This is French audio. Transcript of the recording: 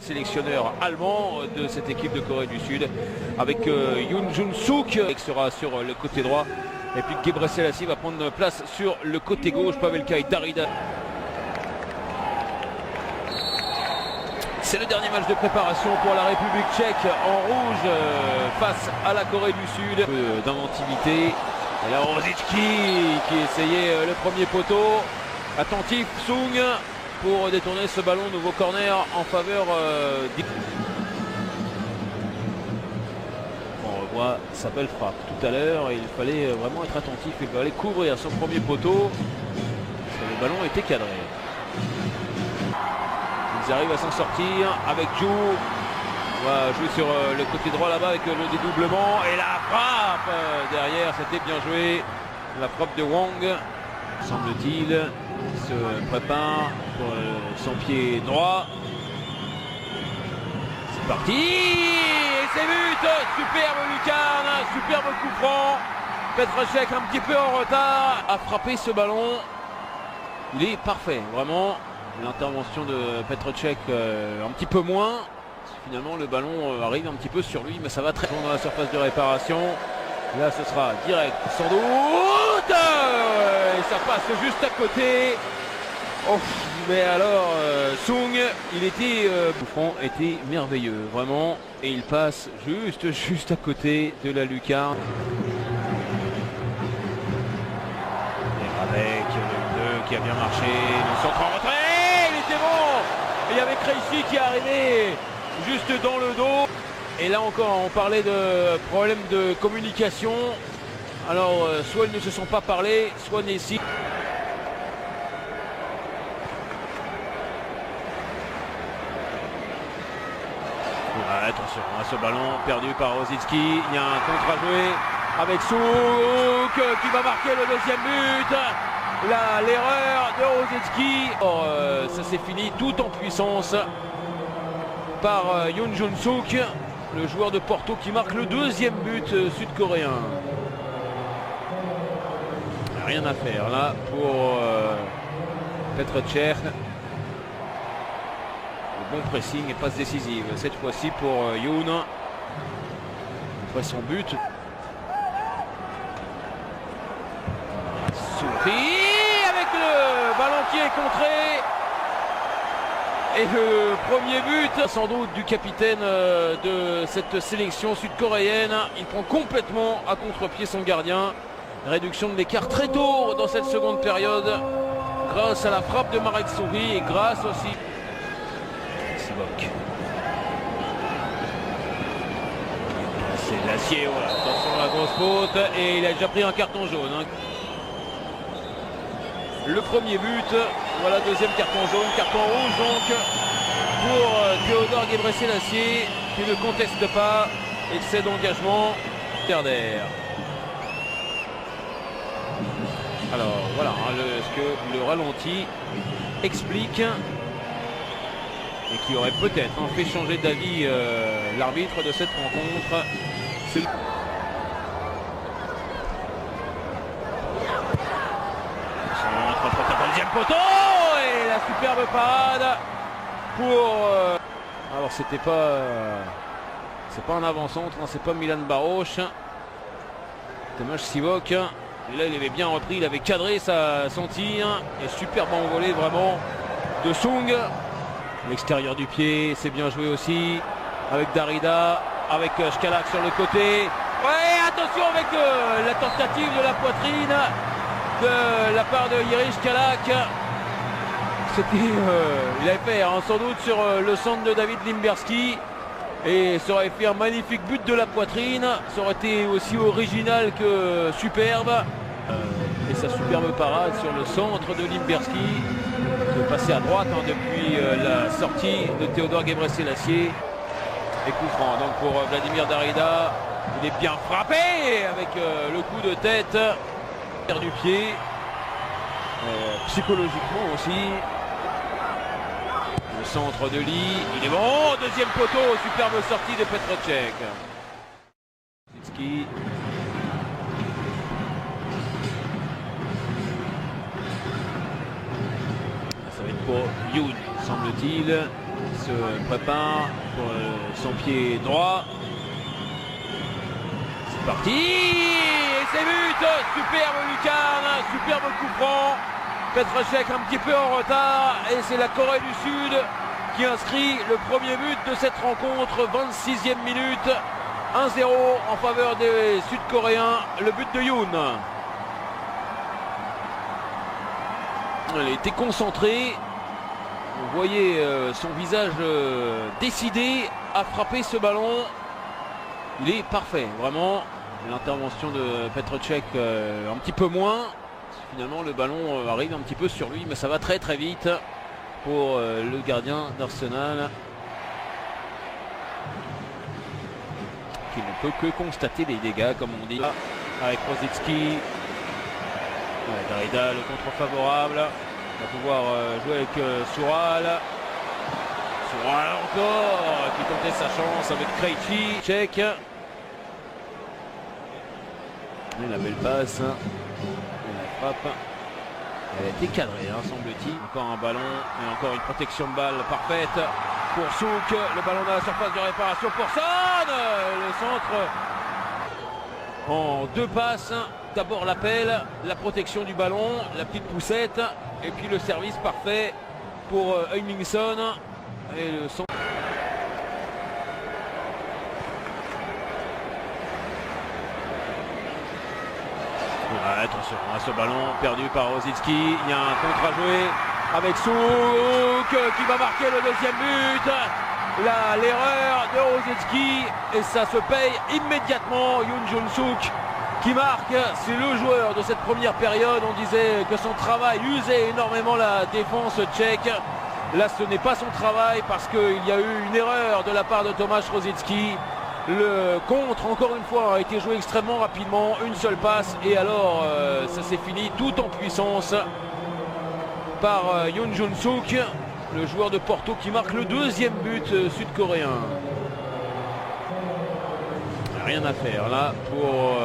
sélectionneur allemand de cette équipe de Corée du Sud, avec Yoon Jun-suk qui sera sur le côté droit, et puis Gebre Selassie va prendre place sur le côté gauche. Pavel Kai, Darida. C'est le dernier match de préparation pour la République tchèque en rouge face à la Corée du Sud. Un peu d'inventivité. Et là, Rosicki qui essayait le premier poteau. Attentif, Sung pour détourner ce ballon. Nouveau corner en faveur On revoit sa belle frappe tout à l'heure. Il fallait vraiment être attentif. Il fallait couvrir son premier poteau. Parce que le ballon était cadré. Ils arrivent à s'en sortir avec Jou. On va jouer sur le côté droit là-bas avec le dédoublement. Et la frappe derrière, c'était bien joué. La frappe de Wang, semble-t-il, se prépare pour son pied droit. C'est parti. Et c'est but. Superbe lucarne, superbe coup franc. Petr Cech un petit peu en retard a frappé ce ballon. Il est parfait, vraiment. L'intervention de Petr Cech un petit peu moins. Finalement le ballon arrive un petit peu sur lui, mais ça va très loin dans la surface de réparation. Là ce sera direct sans doute. Et ça passe juste à côté. Oh, mais alors Sung, il était Bouffon était merveilleux vraiment, et il passe juste à côté de la lucarne. Et avec le 2 qui a bien marché, le centre en retrait. Il y avait Krejci qui est arrivé juste dans le dos. Et là encore, on parlait de problème de communication. Alors, soit ils ne se sont pas parlé, soit Nessie. Attention à ce ballon perdu par Rosicki. Il y a un contre à jouer avec Souk qui va marquer le deuxième but. L'erreur de Rosicki. Ça s'est fini tout en puissance par Yoon Jun-suk, le joueur de Porto qui marque le deuxième but sud-coréen. Rien à faire là pour Petr Cech. Le bon pressing et passe décisive cette fois-ci pour Yoon. Après son but. Souris. Le ballon qui est contré. Et le premier but sans doute du capitaine de cette sélection sud-coréenne. Il prend complètement à contre-pied son gardien. Réduction de l'écart très tôt dans cette seconde période grâce à la frappe de Marek Souris et grâce aussi Sivok. C'est l'acier, voilà. Attention à la grosse faute, et il a déjà pris un carton jaune. Le premier but, voilà, deuxième carton jaune, carton rouge donc pour Théodore Gebre Selassie qui ne conteste pas, excès d'engagement, Terder. Alors voilà ce que le ralenti explique et qui aurait peut-être fait changer d'avis l'arbitre de cette rencontre. Deuxième poteau et la superbe parade pour alors c'est pas un avant-centre, c'est pas Milan Baroš, dommage Sivok. Et là il avait bien repris, il avait cadré son tir, et superbe envolée vraiment de Sung. L'extérieur du pied, c'est bien joué aussi avec Darida, avec Škalák sur le côté. Ouais, attention avec la tentative de la poitrine de la part de Jiří Škalák. Il avait fait sans doute sur le centre de David Limberský, et ça aurait fait un magnifique but de la poitrine. Ça aurait été aussi original que superbe. Et sa superbe parade sur le centre de Limberský, de passer à droite depuis la sortie de Théodore Gebre Selassie. Et coup franc donc pour Vladimir Darida. Il est bien frappé avec le coup de tête du pied, psychologiquement aussi. Le centre de Lee, il est bon, deuxième poteau, superbe sortie de Petr Cech. Ça va être pour Yoon, semble-t-il. se prépare pour son pied droit. C'est parti et c'est but. Superbe lucarne, superbe coup franc. Petr Cech un petit peu en retard et c'est la Corée du Sud qui inscrit le premier but de cette rencontre, 26e minute, 1-0 en faveur des Sud-Coréens, le but de Yoon. Il était concentré, vous voyez son visage décidé à frapper ce ballon. Il est parfait, vraiment. L'intervention de Petr Cech un petit peu moins. Finalement le ballon arrive un petit peu sur lui, mais ça va très très vite pour le gardien d'Arsenal, qui ne peut que constater les dégâts, comme on dit, avec Rosicky. Darida, le contre favorable, va pouvoir jouer avec Soural. Soural encore qui tentait sa chance avec Krejci. Cech. Et la belle passe. Et la frappe. Elle a été cadrée, hein, semble-t-il. Encore un ballon et encore une protection de balle parfaite pour Souk. Le ballon dans la surface de réparation pour Son. Le centre en deux passes. D'abord l'appel, la protection du ballon, la petite poussette et puis le service parfait pour Heung-min Son. Et le centre. Attention à ce ballon perdu par Rosicky. Il y a un contre à jouer avec Souk qui va marquer le deuxième but. Là, l'erreur de Rosicky et ça se paye immédiatement. Yoon Jun-suk qui marque. C'est le joueur de cette première période. On disait que son travail usait énormément la défense tchèque. Là, ce n'est pas son travail parce qu'il y a eu une erreur de la part de Tomáš Rosický. Le contre, encore une fois, a été joué extrêmement rapidement, une seule passe et alors ça s'est fini tout en puissance par Yoon Jun-suk, le joueur de Porto qui marque le deuxième but sud-coréen. Rien à faire là pour